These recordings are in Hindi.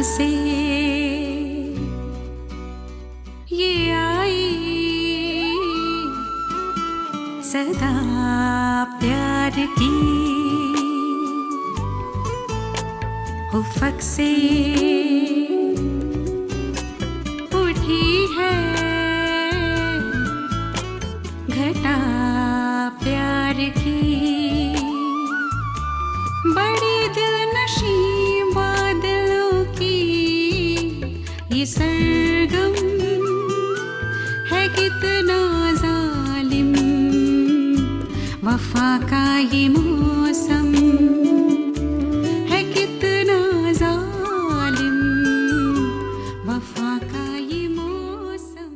कहाँ से ये आई सदा प्यार की उफ़क़ से उठी है घटा प्यार की। बड़ी दिलनशी बादलों की ये सरगम है कितना जालिम, वफ़ा का ये मौसम है कितना जालिम, वफ़ा का ये मौसम।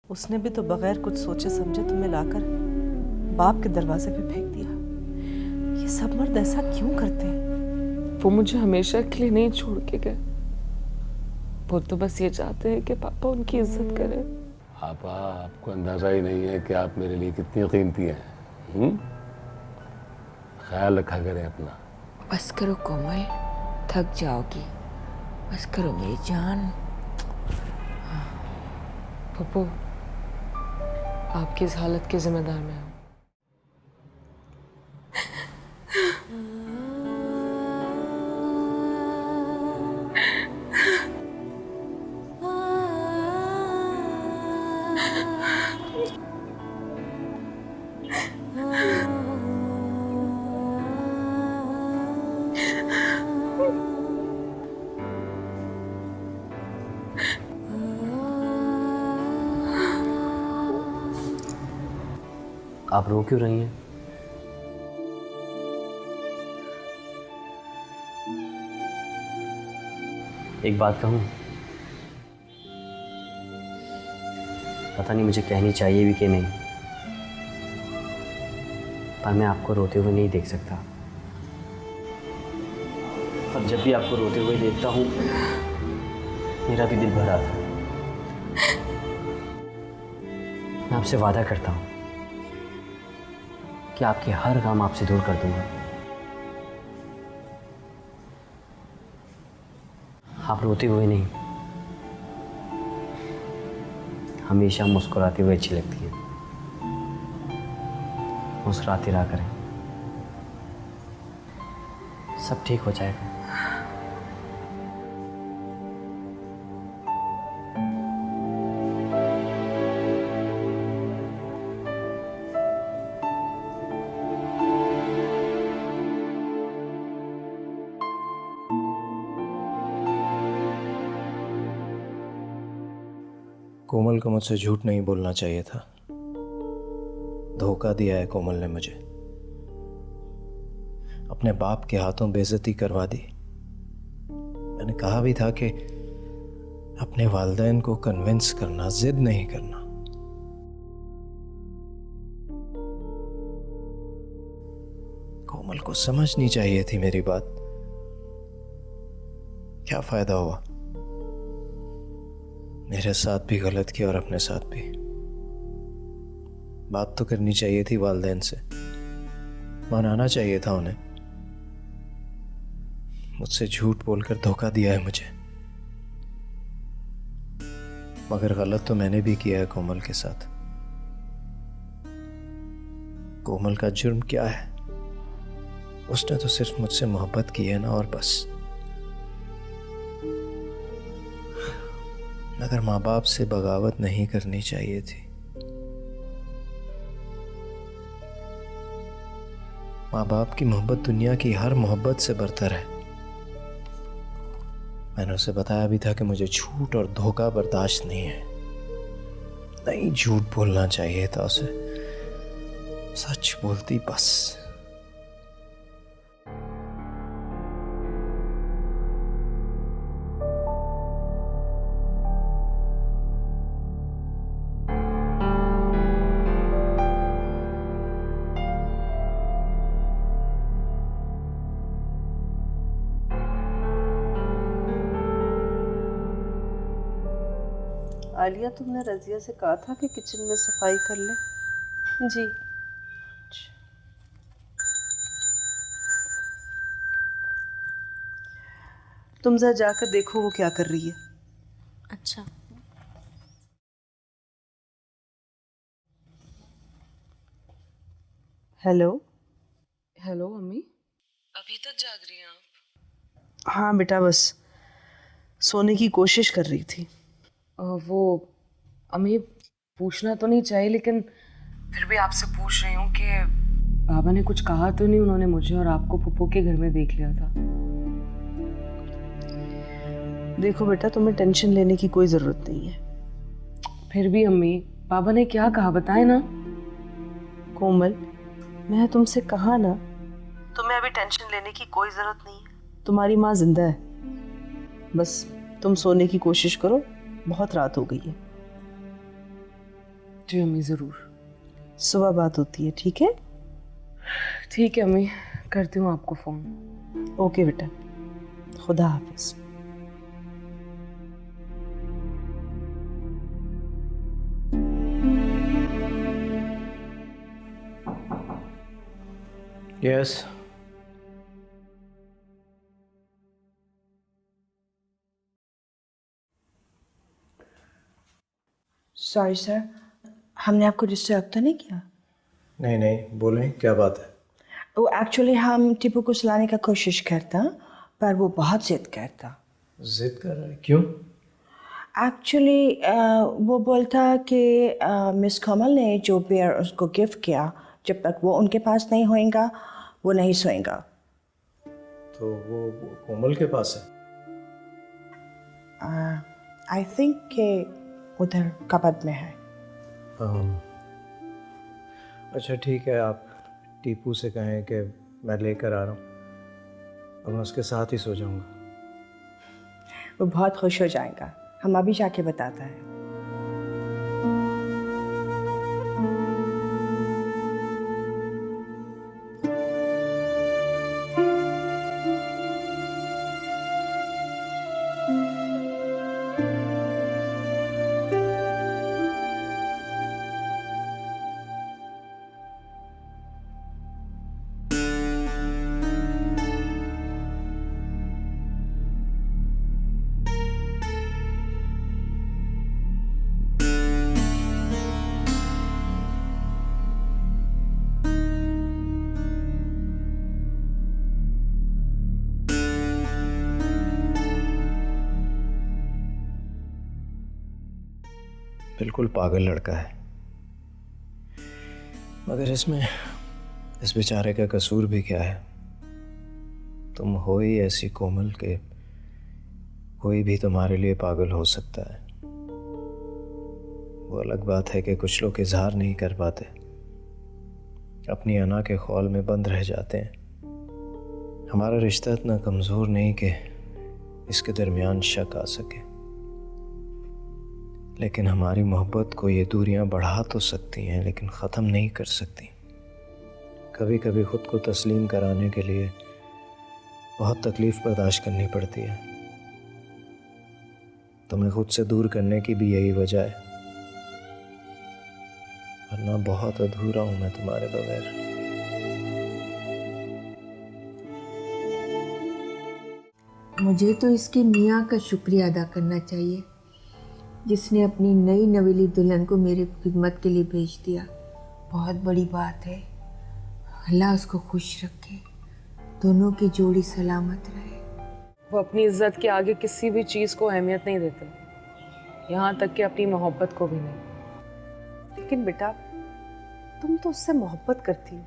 उसने भी तो बगैर कुछ सोचे समझे तुम्हें लाकर बाप के दरवाजे पे फेंक दिया। ये सब मर्द ऐसा क्यों करते हैं? वो मुझे हमेशा के लिए नहीं छोड़ के गए। वो तो बस ये चाहते हैं कि पापा उनकी इज्जत करें। पापा, आपको अंदाजा ही नहीं है कि आप मेरे लिए कितनी कीमती हैं। ख्याल रखा करें अपना। बस करो कोमल, थक जाओगी। बस करो मेरी जान। पप्पू, आपकी इस हालत के जिम्मेदार मैं हूँ। आप रो क्यों रही हैं? एक बात कहूँ, पता नहीं मुझे कहनी चाहिए भी कि नहीं, पर मैं आपको रोते हुए नहीं देख सकता। और जब भी आपको रोते हुए देखता हूँ मेरा भी दिल भर आता है। मैं आपसे वादा करता हूँ कि आपके हर गम आपसे दूर कर दूंगा। आप रोते हुए नहीं, हमेशा मुस्कुराते हुए अच्छी लगती हैं। मुस्कुराते रहा करें, सब ठीक हो जाएगा। कोमल को मुझसे झूठ नहीं बोलना चाहिए था। धोखा दिया है कोमल ने मुझे। अपने बाप के हाथों बेइज्जती करवा दी। मैंने कहा भी था कि अपने वालिदैन को कन्विंस करना, जिद नहीं करना। कोमल को समझनी चाहिए थी मेरी बात। क्या फायदा हुआ? मेरे साथ भी गलत किया और अपने साथ भी। बात तो करनी चाहिए थी वालिदैन से, मनाना चाहिए था उन्हें। मुझसे झूठ बोलकर धोखा दिया है मुझे। मगर गलत तो मैंने भी किया है कोमल के साथ। कोमल का जुर्म क्या है? उसने तो सिर्फ मुझसे मोहब्बत की है ना, और बस। मगर माँ बाप से बगावत नहीं करनी चाहिए थी। माँ बाप की मोहब्बत दुनिया की हर मोहब्बत से बरतर है। मैंने उसे बताया भी था कि मुझे झूठ और धोखा बर्दाश्त नहीं है। नहीं झूठ बोलना चाहिए था उसे, सच बोलती बस। आलिया, तुमने रजिया से कहा था कि किचन में सफाई कर ले। जी। तुम जरा जाकर देखो वो क्या कर रही है। अच्छा। हेलो। हेलो अम्मी, अभी तक जाग रही हैं आप? हाँ बेटा, बस सोने की कोशिश कर रही थी। वो अम्मी, पूछना तो नहीं चाहिए लेकिन फिर भी आपसे पूछ रही हूँ कि बाबा ने कुछ कहा तो नहीं? उन्होंने मुझे और आपको फूफो के घर में देख लिया था। देखो बेटा, तुम्हें टेंशन लेने की कोई जरूरत नहीं है। फिर भी अम्मी, बाबा ने क्या कहा बताए ना। कोमल, मैं तुमसे कहा ना, तुम्हें अभी टेंशन लेने की कोई जरूरत नहीं है। तुम्हारी माँ जिंदा है, बस तुम सोने की कोशिश करो, बहुत रात हो गई है। जी अम्मी, ज़रूर। सुबह बात होती है, ठीक है? ठीक है अम्मी, करती हूँ आपको फ़ोन। ओके बेटा, खुदा हाफिज। यस। सॉरी सर, हमने आपको डिस्टर्ब तो नहीं किया? नहीं नहीं, बोलें क्या बात है? वो एक्चुअली हम टीपू को सुलाने का कोशिश करता, पर वो बहुत जिद करता। जिद कर रहा है? क्यों? एक्चुअली वो बोलता कि मिस कमल ने जो बियर उसको गिफ्ट किया, जब तक वो उनके पास नहीं होएगा वो नहीं सोएगा। तो वो कोमल के पास है? आई थिंक कि उधर कबर्ड में है। अच्छा ठीक है, आप टीपू से कहें कि मैं लेकर आ रहा हूँ, अब मैं उसके साथ ही सो जाऊँगा। वो बहुत खुश हो जाएगा, हम अभी जाके बताता है। बिल्कुल पागल लड़का है, मगर इसमें इस बेचारे का कसूर भी क्या है? तुम हो ही ऐसी कोमल के कोई भी तुम्हारे लिए पागल हो सकता है। वो अलग बात है कि कुछ लोग इजहार नहीं कर पाते, अपनी अना के खौल में बंद रह जाते हैं। हमारा रिश्ता इतना कमज़ोर नहीं कि इसके दरमियान शक आ सके, लेकिन हमारी मोहब्बत को ये दूरियां बढ़ा तो सकती हैं लेकिन ख़त्म नहीं कर सकती। कभी कभी ख़ुद को तस्लीम कराने के लिए बहुत तकलीफ़ बर्दाश्त करनी पड़ती है। तुम्हें खुद से दूर करने की भी यही वजह है, वरना बहुत अधूरा हूँ मैं तुम्हारे बगैर। मुझे तो इसके मियाँ का शुक्रिया अदा करना चाहिए जिसने अपनी नई नवेली दुल्हन को मेरी खिदमत के लिए भेज दिया। बहुत बड़ी बात है। अल्लाह उसको खुश रखे, दोनों की जोड़ी सलामत रहे। वो अपनी इज्जत के आगे किसी भी चीज़ को अहमियत नहीं देते, यहाँ तक कि अपनी मोहब्बत को भी नहीं। लेकिन बेटा, तुम तो उससे मोहब्बत करती हो,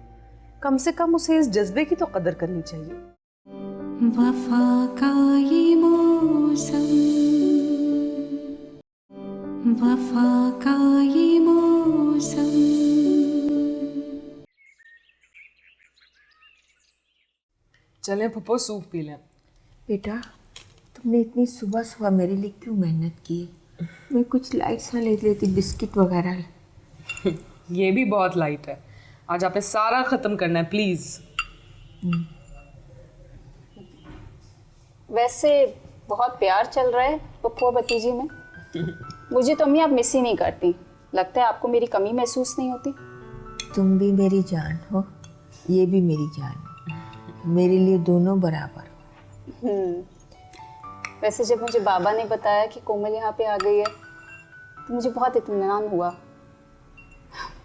कम से कम उसे इस जज्बे की तो कदर करनी चाहिए। वफा का ये मौसम, वफा का ये मौसम। चलें फुप्पो, सूप पी लें। बेटा, तुमने इतनी सुबह सुबह मेरे लिए क्यों मेहनत की? मैं कुछ लाइट सा ले लेती, बिस्किट वगैरह। ये भी बहुत लाइट है, आज आपने सारा ख़त्म करना है प्लीज़। वैसे बहुत प्यार चल रहा है पप्पू और भतीजी में। मुझे तो अम्मी आप मिस ही नहीं करती, लगता है आपको मेरी कमी महसूस नहीं होती। तुम भी मेरी जान हो, ये भी मेरी जान है, मेरे लिए दोनों बराबर हो। वैसे जब मुझे बाबा ने बताया कि कोमल यहाँ पे आ गई है तो मुझे बहुत इत्मीनान हुआ।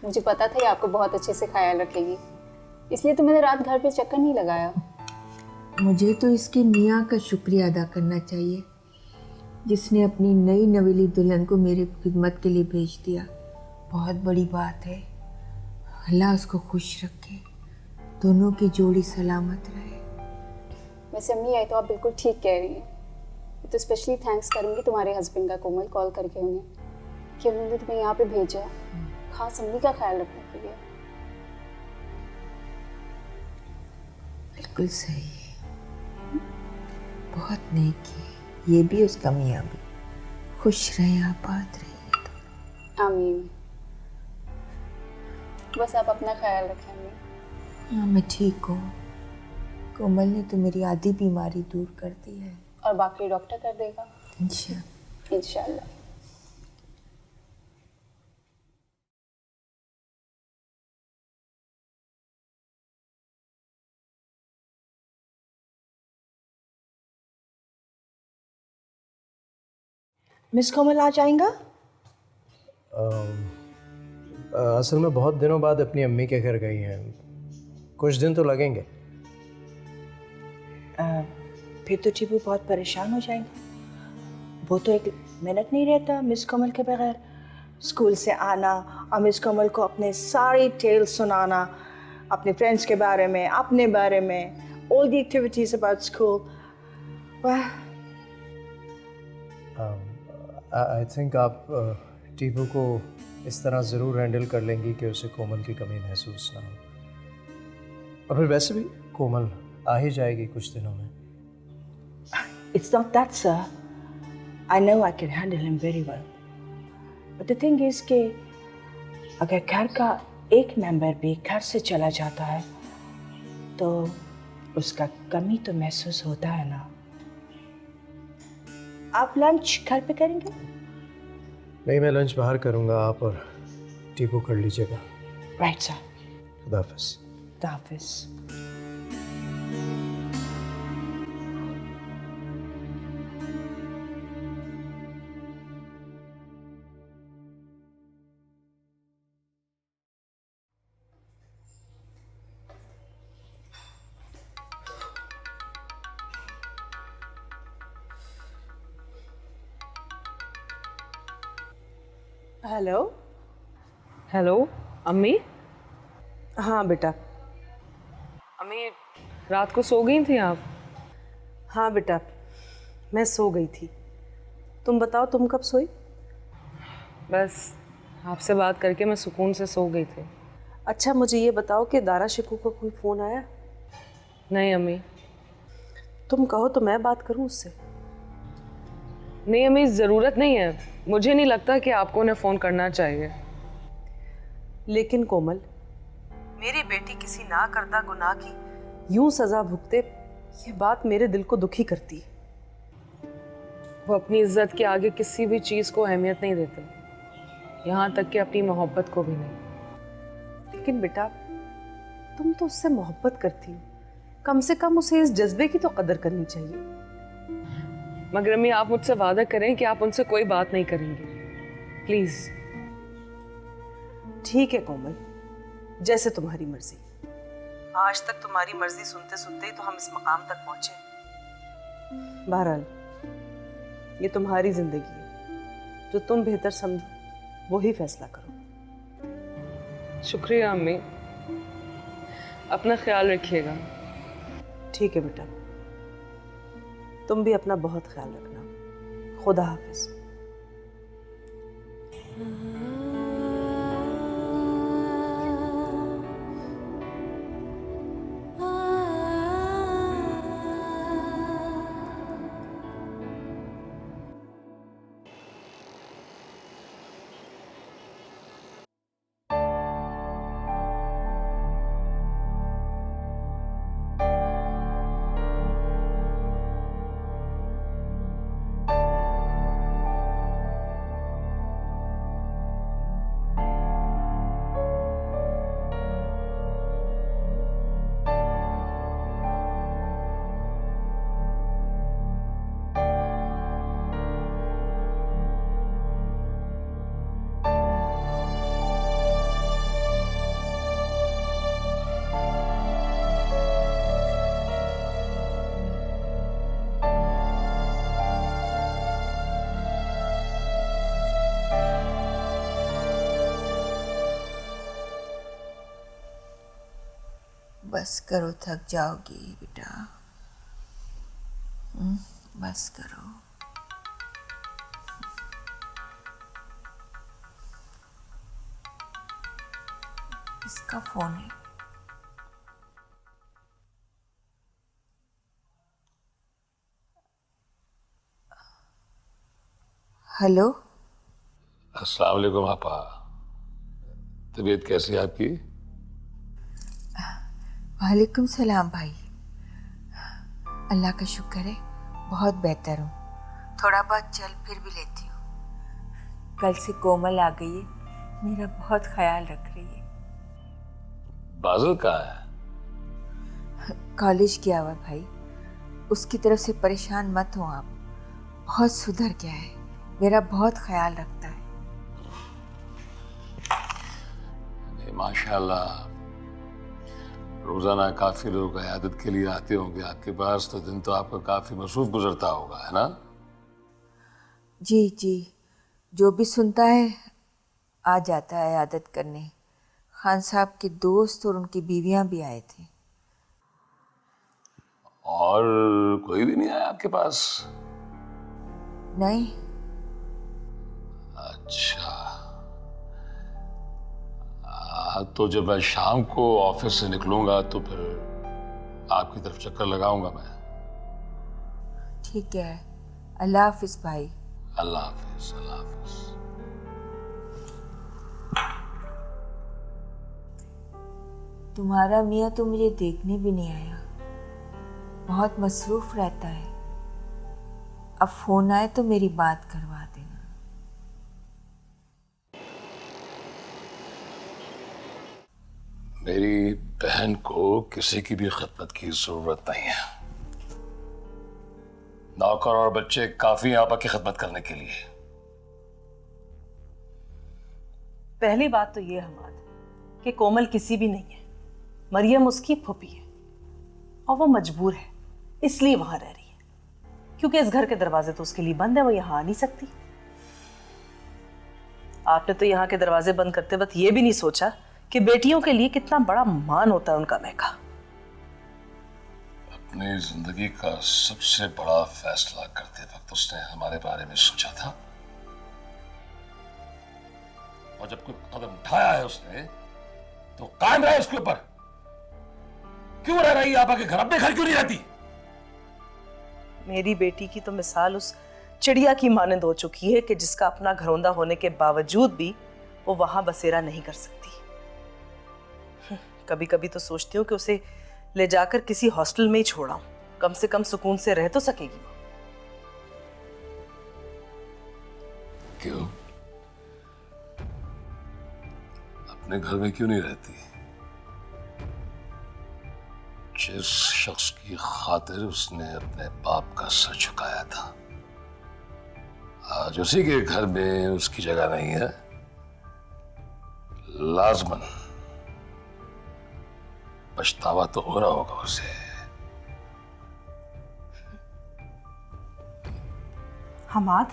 मुझे पता था ये आपको बहुत अच्छे से ख्याल रखेगी, इसलिए तो मैंने रात घर पे चक्कर नहीं लगाया। मुझे तो इसके मियाँ का शुक्रिया अदा करना चाहिए जिसने अपनी नई नवेली दुल्हन को मेरे खिदमत के लिए भेज दिया। बहुत बड़ी बात है। अल्लाह उसको खुश रखे, दोनों की जोड़ी सलामत रहे। वैसे अम्मी आई तो आप बिल्कुल ठीक कह रही हैं। तो स्पेशली थैंक्स करूँगी तुम्हारे हस्बैंड का कोमल, कॉल करके उन्हें कि उन्होंने तुम्हें यहाँ पे भेजा, खास अम्मी का ख्याल रखने के लिए। बिल्कुल सही है, बहुत नेक है। ये भी उसका मियाँ भी खुश रहे, आबाद रहे। आमीन। बस आप अपना ख्याल रखें अम्मी। हाँ, मैं ठीक हूँ। कोमल ने तो मेरी आधी बीमारी दूर कर दी है और बाकी डॉक्टर कर देगा इंशाल्लाह। इंशाल्लाह। मिस कोमल आ जाएगा? असल में बहुत दिनों बाद अपनी अम्मी के घर गई हैं, कुछ दिन तो लगेंगे। फिर तो टीपू बहुत परेशान हो जाएंगे। वो तो एक मिनट नहीं रहता मिस कोमल के बगैर। स्कूल से आना और मिस कोमल को अपने सारी टेल सुनाना, अपने फ्रेंड्स के बारे में, अपने बारे में, all the activities about school. वाह। आई थिंक आप टीपू को इस तरह ज़रूर हैंडल कर लेंगी कि उसे कोमल की कमी महसूस ना हो। और फिर वैसे भी कोमल आ ही जाएगी कुछ दिनों में। It's not that, sir. I know I can handle him very well. But the thing is कि अगर घर का एक मेंबर भी घर से चला जाता है तो उसका कमी तो महसूस होता है ना। आप लंच घर पे करेंगे? नहीं, मैं लंच बाहर करूँगा, आप और टीपू कर लीजिएगा। Right sir. खुदा हाफिज़। खुदा हाफिज़। हेलो। हेलो अम्मी। हाँ बेटा। अम्मी रात को सो गई थी आप? हाँ बेटा, मैं सो गई थी। तुम बताओ, तुम कब सोई? बस आपसे बात करके मैं सुकून से सो गई थी। अच्छा, मुझे ये बताओ कि दारा शिकू का कोई फ़ोन आया? नहीं अम्मी। तुम कहो तो मैं बात करूं उससे। नहीं अम्मी, ज़रूरत नहीं है। मुझे नहीं लगता कि आपको उन्हें फ़ोन करना चाहिए। लेकिन कोमल, मेरी बेटी किसी ना करदा गुनाह की यूं सज़ा भुगते, ये बात मेरे दिल को दुखी करती है। वो अपनी इज्जत के आगे किसी भी चीज़ को अहमियत नहीं देते, यहाँ तक कि अपनी मोहब्बत को भी नहीं। लेकिन बेटा, तुम तो उससे मोहब्बत करती हो, कम से कम उसे इस जज्बे की तो कदर करनी चाहिए। मगर अम्मी, आप मुझसे वादा करें कि आप उनसे कोई बात नहीं करेंगे, प्लीज़। ठीक है कोमल, जैसे तुम्हारी मर्जी। आज तक तुम्हारी मर्जी सुनते सुनते ही तो हम इस मकाम तक पहुंचे। बहरहाल, ये तुम्हारी जिंदगी है, जो तुम बेहतर समझो वही फैसला करो। शुक्रिया अम्मी, अपना ख्याल रखिएगा। ठीक है बेटा, तुम भी अपना बहुत ख्याल रखना। खुदा हाफिज। बस करो, थक जाओगी बेटा। बस करो। इसका फोन है। हेलो। अस्सलाम वालेकुम आपा। तबीयत कैसी है आपकी? वालेकुम सलाम भाई। अल्लाह का शुक्र है, बहुत बेहतर हूँ। थोड़ा बहुत चल फिर भी लेती हूँ। कल से कोमल आ गई है, मेरा बहुत ख्याल रख रही है। बाज़िल कहाँ है? कॉलेज गया हुआ भाई। उसकी तरफ से परेशान मत हो आप, बहुत सुधर गया है, मेरा बहुत ख्याल रखता है। माशाल्लाह, रोज़ाना काफ़ी लोग इयादत के लिए आते होंगे आपके पास, तो दिन तो आपका काफ़ी मसरूफ़ गुजरता होगा, है ना? जी जी, जो भी सुनता है आ जाता है इयादत करने। खान साहब के दोस्त और उनकी बीवियां भी आए थे। और कोई भी नहीं आया आपके पास? नहीं। अच्छा, तो जब मैं शाम को ऑफिस से निकलूंगा तो फिर आपकी तरफ चक्कर लगाऊंगा मैं। ठीक है, अल्लाह हाफिज भाई। अल्लाह हाफिज, अल्लाह हाफिज। तुम्हारा मियाँ तो मुझे देखने भी नहीं आया, बहुत मसरूफ रहता है। अब फोन आए तो मेरी बात करवा देना। मेरी बहन को किसी की भी खिदमत की जरूरत नहीं है। नौकर और बच्चे काफी हैं आपा की खिदमत करने के लिए। पहली बात तो ये हमाद कि कोमल किसी भी नहीं है, मरियम उसकी फूफी है और वो मजबूर है इसलिए वहां रह रही है, क्योंकि इस घर के दरवाजे तो उसके लिए बंद है, वो यहाँ आ नहीं सकती। आपने तो यहाँ के दरवाजे बंद करते वक्त ये भी नहीं सोचा कि बेटियों के लिए कितना बड़ा मान होता है उनका महका। अपनी जिंदगी का सबसे बड़ा फैसला करते वक्त उसने हमारे बारे में सोचा था, और जब कोई कदम उठाया है उसने तो कायम रहा उसके ऊपर। क्यों रह रही आपा के घर, अपने घर क्यों नहीं रहती? मेरी बेटी की तो मिसाल उस चिड़िया की मानंद हो चुकी है कि जिसका अपना घरौंदा होने के बावजूद भी वो वहां बसेरा नहीं कर सकती। कभी कभी तो सोचती हूँ कि उसे ले जाकर किसी हॉस्टल में ही छोड़ाऊं, कम से कम सुकून से रह तो सकेगी वो। क्यों? अपने घर में क्यों नहीं रहती? जिस शख्स की खातिर उसने अपने बाप का सर झुकाया था, आज उसी के घर में उसकी जगह नहीं है। लाजमन पछतावा तो हो रहा होगा उसे। हमाद,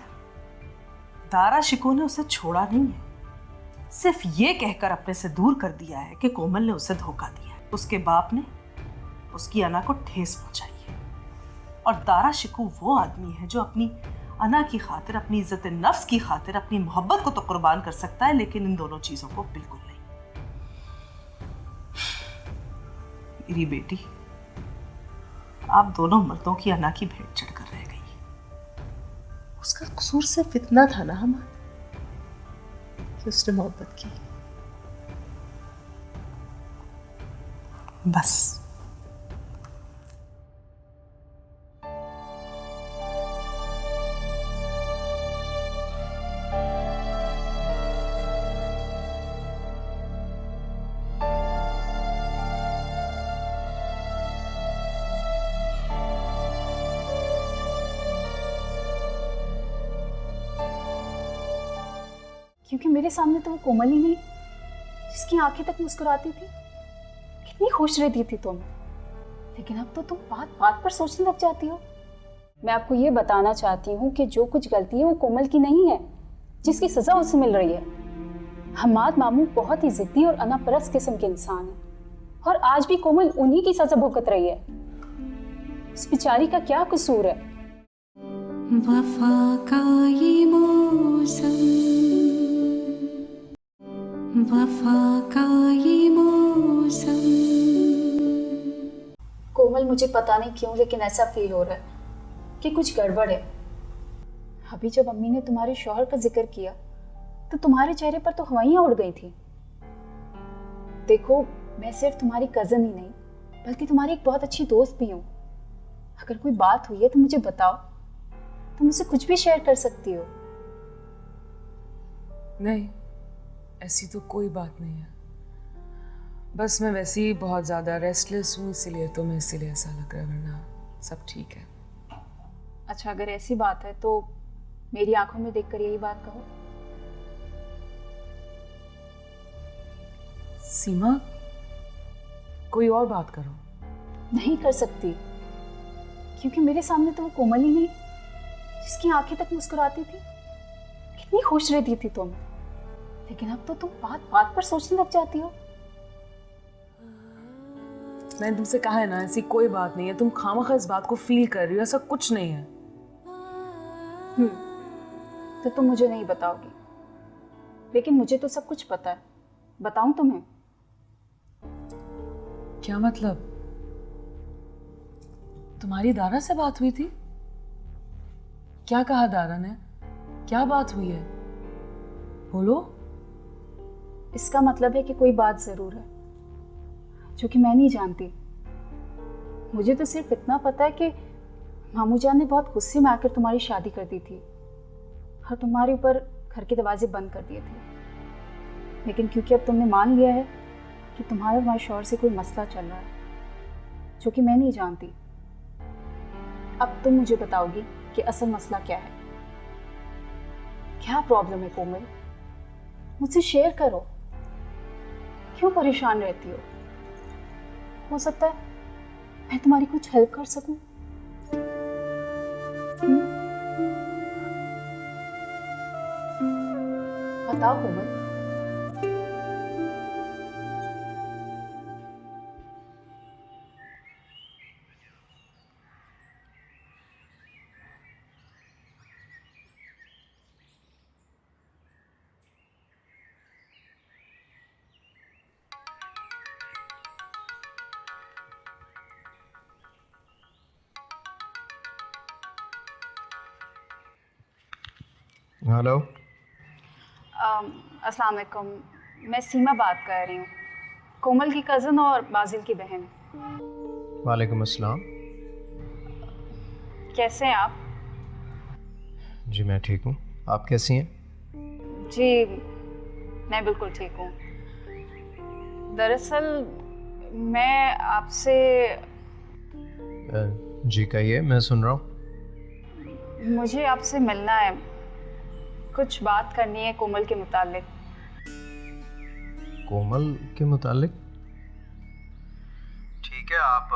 दारा शिको ने उसे छोड़ा नहीं है, सिर्फ ये कहकर अपने से दूर कर दिया है कि कोमल ने उसे धोखा दिया है। उसके बाप ने उसकी अना को ठेस पहुंचाई है, और दारा शिको वो आदमी है जो अपनी अना की खातिर, अपनी इज्जत नफ्स की खातिर, अपनी मोहब्बत को तो कुर्बान कर सकता है, लेकिन इन दोनों चीजों को बिल्कुल नहीं। मेरी बेटी आप दोनों मर्दों की अना की भेंट चढ़कर रह गई। उसका कसूर सिर्फ इतना था ना हमारा कि उसने मोहब्बत की, बस। क्योंकि मेरे सामने तो वो कोमल ही नहीं जिसकी आंखें तक मुस्कुराती थी। कितनी खुश रहती थी तुम, लेकिन अब तो तुम बात बात पर सोचने लग जाती हो। मैं आपको ये बताना चाहती हूँ कि जो कुछ गलती है वो कोमल की नहीं है, जिसकी सजा उसे मिल रही है। हमाद मामू बहुत ही जिद्दी और अनापरस्त किस्म के इंसान है, और आज भी कोमल उन्हीं की सजा भुगत रही है। इस बेचारी का क्या कसूर है? वफा का ये मौसम, वफा का ये मौसम। कोमल, मुझे पता नहीं क्यों लेकिन ऐसा फील हो रहा है कि कुछ गड़बड़ है। अभी जब अम्मी ने तुम्हारे शौहर का जिक्र किया तो तुम्हारे चेहरे पर तो हवाइयां उड़ गई थी। देखो, मैं सिर्फ तुम्हारी कजन ही नहीं बल्कि तुम्हारी एक बहुत अच्छी दोस्त भी हूँ। अगर कोई बात हुई है तो मुझे बताओ, तुम मुझसे कुछ भी शेयर कर सकती हो। नहीं, ऐसी तो कोई बात नहीं है। बस मैं वैसे ही बहुत ज़्यादा रेस्टलेस हूँ, इसीलिए ऐसा लग रहा है, वरना सब ठीक है। अच्छा, अगर ऐसी बात है तो मेरी आंखों में देखकर यही बात कहो। सीमा, कोई और बात करो। नहीं कर सकती, क्योंकि मेरे सामने तो वो कोमल ही नहीं जिसकी आंखें तक मुस्कुराती थी। कितनी खुश रहती थी तुम, लेकिन अब तो तुम बात बात पर सोचने लग जाती हो। मैंने तुमसे कहा है ना, ऐसी कोई बात नहीं है। तुम खामखा इस बात को फील कर रही हो, ऐसा कुछ नहीं है। तो तुम मुझे नहीं बताओगी, लेकिन मुझे तो सब कुछ पता है। बताऊं तुम्हें? क्या मतलब? तुम्हारी दारा से बात हुई थी? क्या कहा दारा ने? क्या बात हुई है? बोलो। इसका मतलब है कि कोई बात जरूर है जो कि मैं नहीं जानती। मुझे तो सिर्फ इतना पता है कि मामू जान ने बहुत गुस्से में आकर तुम्हारी शादी कर दी थी और तुम्हारे ऊपर घर के दरवाजे बंद कर दिए थे। लेकिन क्योंकि अब तुमने मान लिया है कि तुम्हारे और हमारे शौहर से कोई मसला चल रहा है जो कि मैं नहीं जानती, अब तुम मुझे बताओगी कि असल मसला क्या है। क्या प्रॉब्लम है कोमल? मुझसे शेयर करो। क्यों परेशान रहती हो सकता है मैं तुम्हारी कुछ हेल्प कर सकूं। बताओ कोमल। हेलो। अस्सलाम वालेकुम, मैं सीमा बात कर रही हूँ, कोमल की कज़न और बाजिल की बहन। वालेकुम अस्सलाम। कैसे हैं आप? जी मैं ठीक हूँ, आप कैसी हैं? जी मैं बिल्कुल ठीक हूँ। दरअसल मैं आपसे जी कहिए, मैं सुन रहा हूँ। मुझे आपसे मिलना है, कुछ बात करनी है कोमल के मुतालिक। कोमल के मुतालिक? ठीक है, आप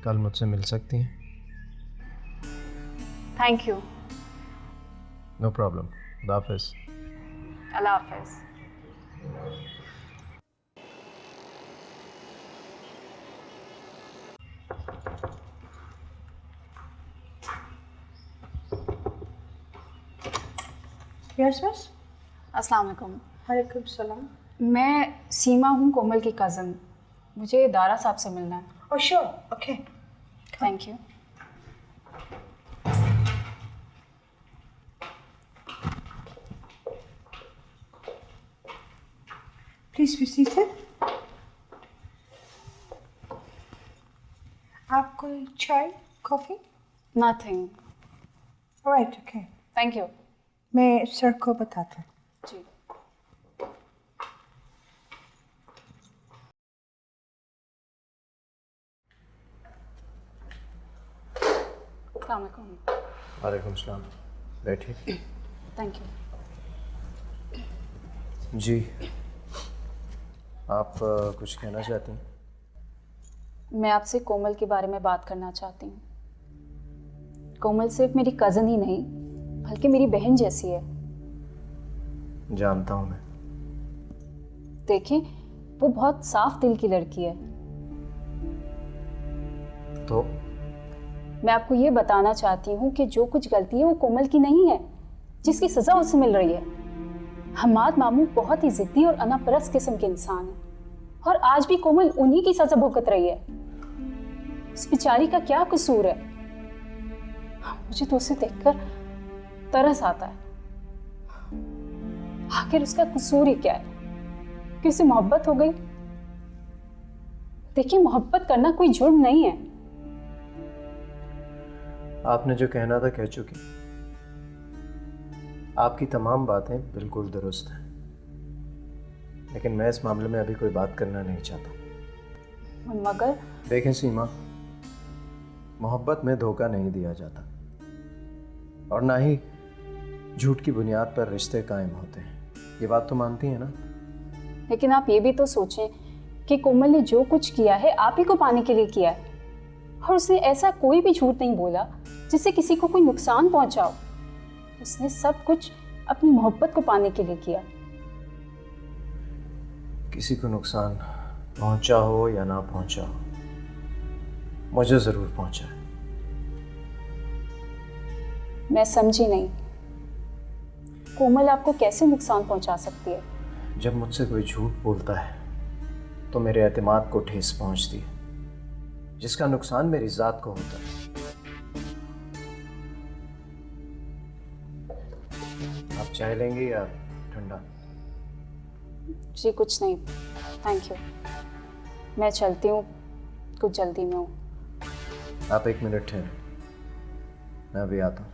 कल मुझसे मिल सकती हैं। Thank you. No problem. खुदा हाफिज़। अल्लाह हाफिज़। यस बस। अस्सलाम वालेकुम। वालेकुम सलाम। मैं सीमा हूँ, कोमल की कज़न। मुझे दारा साहब से मिलना है। Oh sure, okay. Thank you. Please be seated. आप कोई चाय, coffee? Nothing. Right, okay. Thank you. मैं सर को बताता हूँ। जी। अस्सलाम वालेकुम। वालेकुम सलाम। बैठिए। Thank you. जी, आप कुछ कहना चाहती हैं? मैं आपसे कोमल के बारे में बात करना चाहती हूँ। कोमल सिर्फ मेरी कज़न ही नहीं बल्कि मेरी बहन जैसी है। जानता हूँ मैं। देखें, वो बहुत साफ दिल की लड़की है। तो मैं आपको ये बताना चाहती हूँ कि जो कुछ गलती है वो कोमल की नहीं है, जिसकी सजा उसे मिल रही है। हमाद मामू बहुत ही जिद्दी और अनापरस्त किस्म के इंसान है, और आज भी कोमल उन्हीं की सजा भुगत रही है। उस बेचारी का क्या कसूर है? मुझे तो उसे देखकर तरस आता है। आखिर उसका कसूर ही क्या है कि उसे मोहब्बत हो गई? देखिए, मोहब्बत करना कोई जुर्म नहीं है। आपने जो कहना था कह चुकी। आपकी तमाम बातें बिल्कुल दुरुस्त हैं, लेकिन मैं इस मामले में अभी कोई बात करना नहीं चाहता। मगर देखें सीमा, मोहब्बत में धोखा नहीं दिया जाता, और ना ही झूठ की बुनियाद पर रिश्ते कायम होते हैं। ये बात तो मानती हैं ना? लेकिन आप ये भी तो सोचें कि कोमल ने जो कुछ किया है आप ही को पाने के लिए किया है, और उसने ऐसा कोई भी झूठ नहीं बोला जिससे किसी को कोई नुकसान पहुंचाओ। उसने सब कुछ अपनी मोहब्बत को पाने के लिए किया। किसी को नुकसान पहुंचा हो या ना पहुंचा हो, मुझे जरूर पहुंचा है। मैं समझी नहीं, कोमल आपको कैसे नुकसान पहुंचा सकती है? जब मुझसे कोई झूठ बोलता है तो मेरे एतमाद को ठेस पहुंचती है, जिसका नुकसान मेरी जात को होता है। आप चाय लेंगे या ठंडा? जी कुछ नहीं, थैंक यू। मैं चलती हूँ, कुछ जल्दी में हूँ। आप 1 मिनट ठहरें, मैं अभी आता हूँ।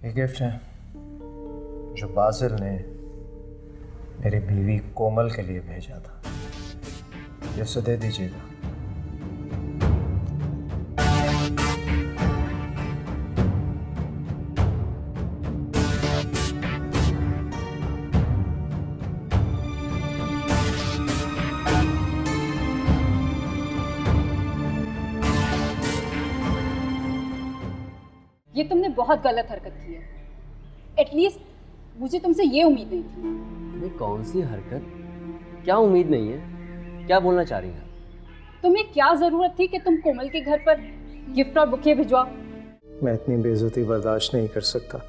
ये गिफ्ट है जो बासिल ने मेरी बीवी कोमल के लिए भेजा था। ये उसे दे दीजिएगा। ये तुमने बहुत गलत हरकत की है। एटलीस्ट मुझे तुमसे ये उम्मीद नहीं थी। ये कौन सी हरकत? क्या उम्मीद नहीं है? क्या बोलना चाह रही हैं? तुम्हें क्या जरूरत थी कि तुम कोमल के घर पर गिफ्ट और बुके भिजवा? मैं इतनी बेइज्जती बर्दाश्त नहीं कर सकता।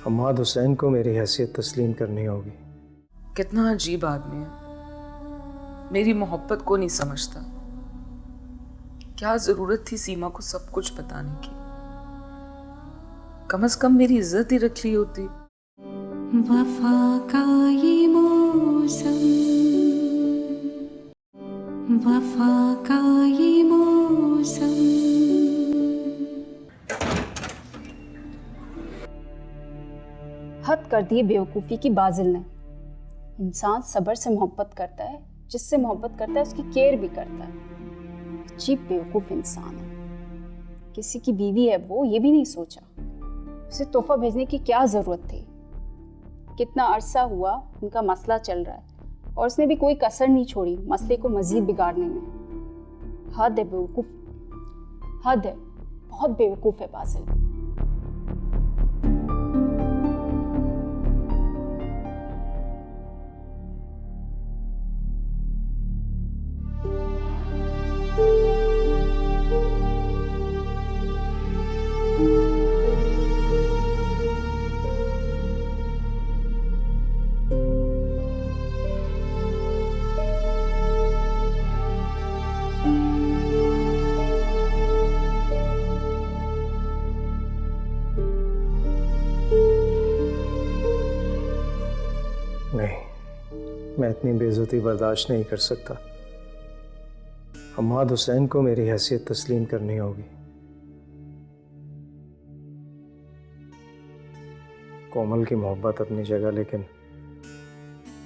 हमाद हुसैन को मेरी हैसियत तस्लीम करनी होगी। कितना अजीब आदमी है, मेरी मोहब्बत को नहीं समझता। क्या जरूरत थी सीमा को सब कुछ बताने की? कम से कम मेरी इज्जत ही रख ली होती। वफा का ये मौसम, वफा का ये मौसम। हद कर दी बेवकूफ़ी की बाजिल ने। इंसान सब्र से मोहब्बत करता है, जिससे मोहब्बत करता है उसकी केयर भी करता है। अजीब बेवकूफ़ इंसान है। किसी की बीवी है वो, ये भी नहीं सोचा उसे तोहफा भेजने की क्या ज़रूरत थी। कितना अरसा हुआ उनका मसला चल रहा है और उसने भी कोई कसर नहीं छोड़ी मसले को मज़ीद बिगाड़ने में। हद है बेवकूफ़, हद है, बहुत बेवकूफ़ है बासिल। नहीं, मैं इतनी बेइज्जती बर्दाश्त नहीं कर सकता। हमाद हुसैन को मेरी हैसियत तस्लीम करनी होगी। कोमल की मोहब्बत अपनी जगह, लेकिन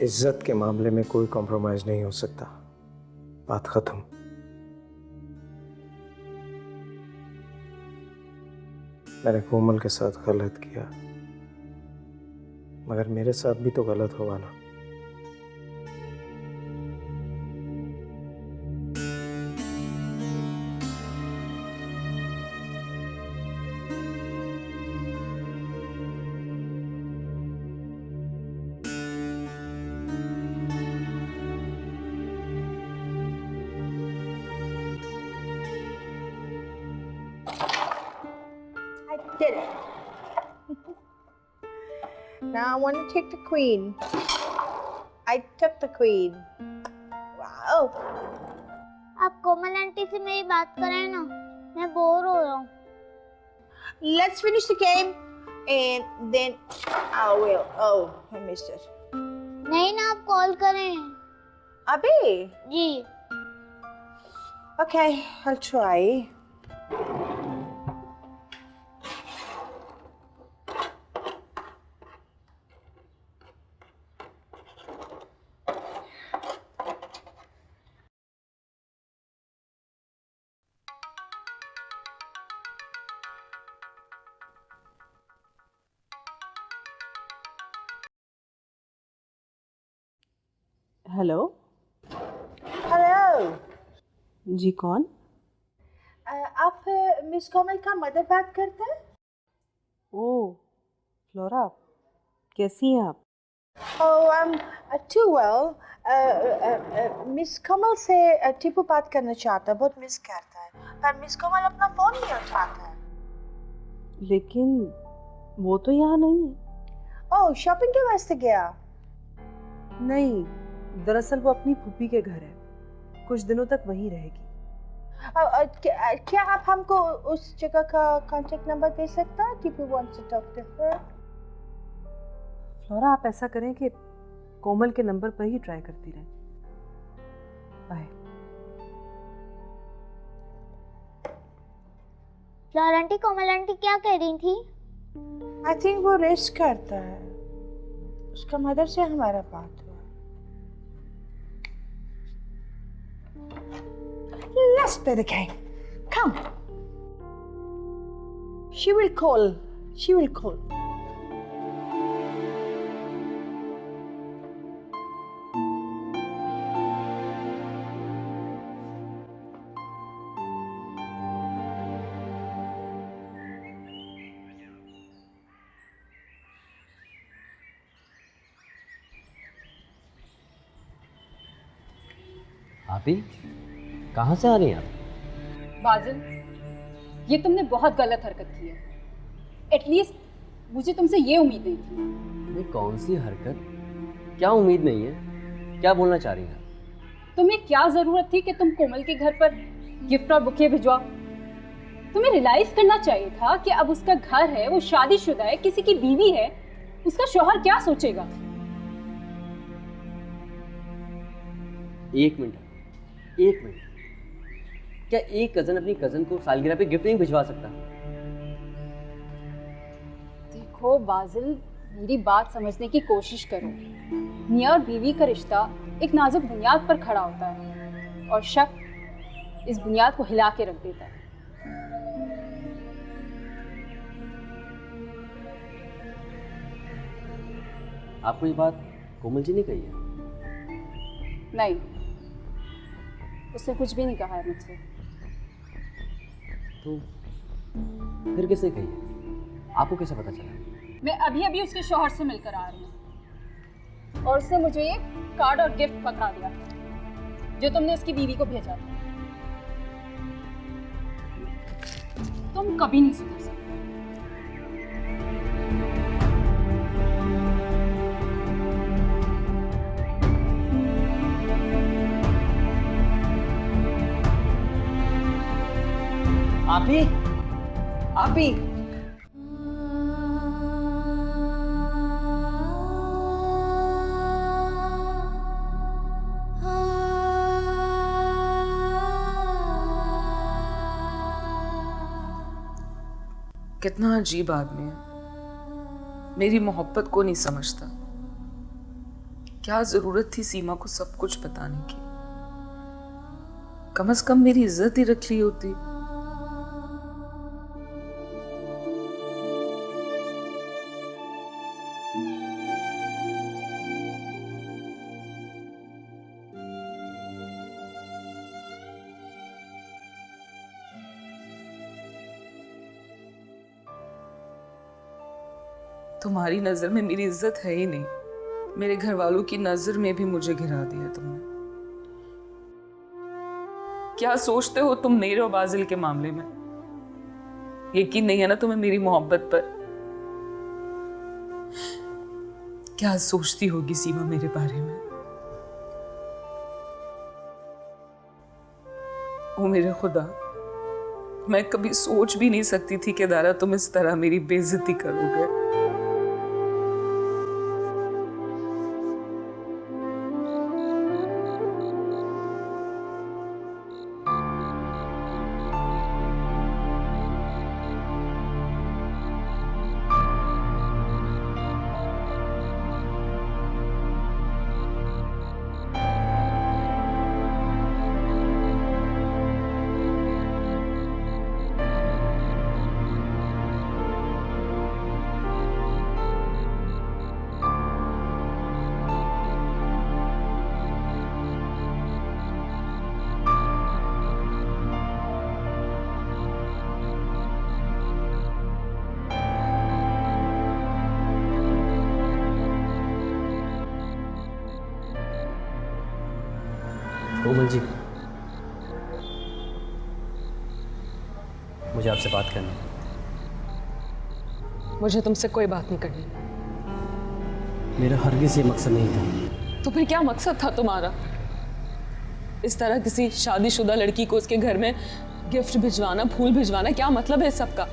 इज्जत के मामले में कोई कॉम्प्रोमाइज नहीं हो सकता। बात खत्म। मैंने कोमल के साथ गलत किया, मगर मेरे साथ भी तो गलत हुआ ना। I did it. Now I want to take the queen. I took the queen. Wow. आप कोमल आंटी से मेरी बात कराए ना, मैं बोर हो रहा हूँ। Let's finish the game and then I will. Oh, I missed it. नहीं ना, आप कॉल करें। Abhi? जी। Okay, I'll try. Hello. Hello. जी कौन? आप मिस कोमल का मदर बात करते हैं? ओह फ्लोरा, कैसी हैं आप? Oh, I'm too well. Miss Komal से टीपू बात करना चाहता है, बहुत मिस करता है, पर मिस कोमल अपना फोन नहीं उठाता है। लेकिन वो तो यहाँ नहीं है। ओह, शॉपिंग के वास्ते गया? नहीं, दरअसल वो अपनी फूफी के घर है, कुछ दिनों तक वहीं रहेगी। क्या आप हमको उस जगह का कांटेक्ट नंबर दे सकता है? Tipu wants to talk to her. Flora, आप ऐसा करें कि कोमल के नंबर पर ही ट्राई करती रहें। बाय। फ्लोर आंटी, कोमल आंटी क्या कह रही थी? I think वो रेस्ट करता है, उसका मदर से हमारा बात हुआ। Let's play the game. Come. She will call. She will call. आप ही कहाँ से आ रही हैं आप? बाजिल, ये तुमने बहुत गलत हरकत की है। एटलीस्ट मुझे तुमसे ये उम्मीद नहीं थी। ये कौन सी हरकत? क्या उम्मीद नहीं है? क्या बोलना चाह रही हैं आप? तुम्हें क्या जरूरत थी कि तुम कोमल के घर पर गिफ्ट और बुके भिजवाओ? तुम्हें रियलाइज करना चाहिए था कि अब उसका घर है, वो शादीशुदा है, किसी की बीवी है, उसका शौहर क्या सोचेगा? एक मिनट, क्या एक कजन अपनी कजन को सालगिरह पे गिफ्ट नहीं भिजवा सकता? देखो बाजिल, मेरी बात समझने की कोशिश करो। मियाँ और बीवी का रिश्ता एक नाजुक बुनियाद पर खड़ा होता है और शक इस बुनियाद को हिला के रख देता है। आपको ये बात कोमल जी ने कही है? नहीं, उसने कुछ भी नहीं कहा है मुझसे। तो फिर किसने कही है? आपको कैसे पता चला? मैं अभी अभी उसके शौहर से मिलकर आ रही हूँ और उसने मुझे ये कार्ड और गिफ्ट पकड़ा दिया जो तुमने उसकी बीवी को भेजा था। तुम कभी नहीं सुधर सकते। आप ही कितना अजीब आदमी है, मेरी मोहब्बत को नहीं समझता। क्या जरूरत थी सीमा को सब कुछ बताने की? कम से कम मेरी इज्जत ही रख ली होती। तुम्हारी नजर में मेरी इज्जत है ही नहीं, मेरे घर वालों की नजर में भी मुझे गिरा दिया तुमने। क्या सोचते हो तुम नीर और बाजिल के मामले में? यकीन नहीं है ना तुम्हें मेरी मोहब्बत पर? क्या सोचती होगी सीमा मेरे बारे में? ओ मेरे खुदा, मैं कभी सोच भी नहीं सकती थी कि दारा तुम इस तरह मेरी बेइज्जती करोगे। कोमल जी, मुझे आपसे बात करनी है। मुझे तुमसे कोई बात नहीं करनी। मेरा हरगिज़ ये मकसद नहीं था। तो फिर क्या मकसद था तुम्हारा? इस तरह किसी शादीशुदा लड़की को उसके घर में गिफ्ट भिजवाना, फूल भिजवाना, क्या मतलब है इस सब का?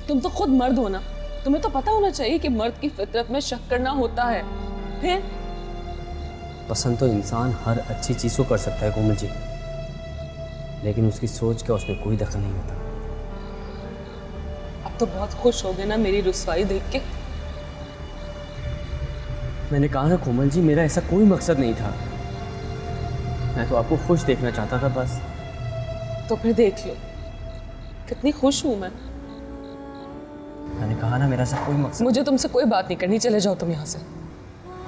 तुम तो खुद मर्द हो ना, तुम्हें तो पता होना चाहिए कि मर्द की फितरत में शक करना होता है। फिर पसंद तो इंसान हर अच्छी चीज़ को कर सकता है कोमल जी, लेकिन उसकी सोच का उसमें कोई दखल नहीं होता। अब तो बहुत खुश हो गए ना मेरी रुसवाई देख के? मैंने कहा ना कोमल जी, मेरा ऐसा कोई मकसद नहीं था। मैं तो आपको खुश देखना चाहता था बस। तो फिर देख लो कितनी खुश हूं मैं। मैंने कहा ना, मेरा ऐसा कोई मकसद। मुझे तुमसे कोई बात नहीं करनी, चले जाओ तुम यहाँ से।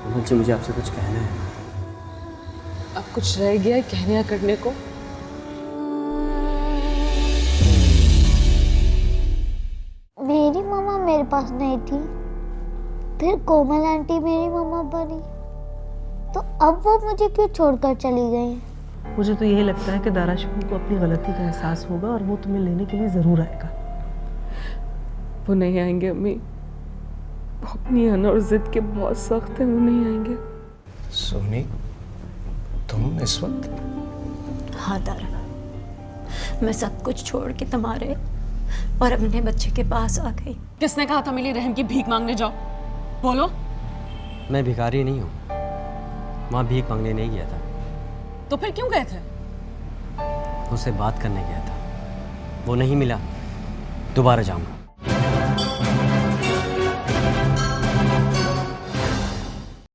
कोमल जी, मुझे आपसे कुछ कहना है। अब कुछ रह गया है कहने या करने को? मेरी मम्मा मेरे पास नहीं थी, फिर कोमल आंटी मेरी मम्मा बनी, तो अब वो मुझे क्यों छोड़कर चली गई? मुझे तो यही लगता है कि दारा शिबू को अपनी गलती का एहसास होगा और वो तुम्हें लेने के लिए ज़रूर आएगा। वो नहीं आएंगे अम्मी, वो अपनी अना और जिद के बहुत सख्त है, वो नहीं आएंगे। सोनी, तुम इस वक्त? हाँ दारा, मैं सब कुछ छोड़ के तुम्हारे और अपने बच्चे के पास आ गई। किसने कहा था मेरी रहम की भीख मांगने जाओ? बोलो। मैं भिखारी नहीं हूँ, वहाँ भीख मांगने नहीं गया था। तो फिर क्यों गए थे? उससे बात करने गया था, वो नहीं मिला, दोबारा जाऊँगा।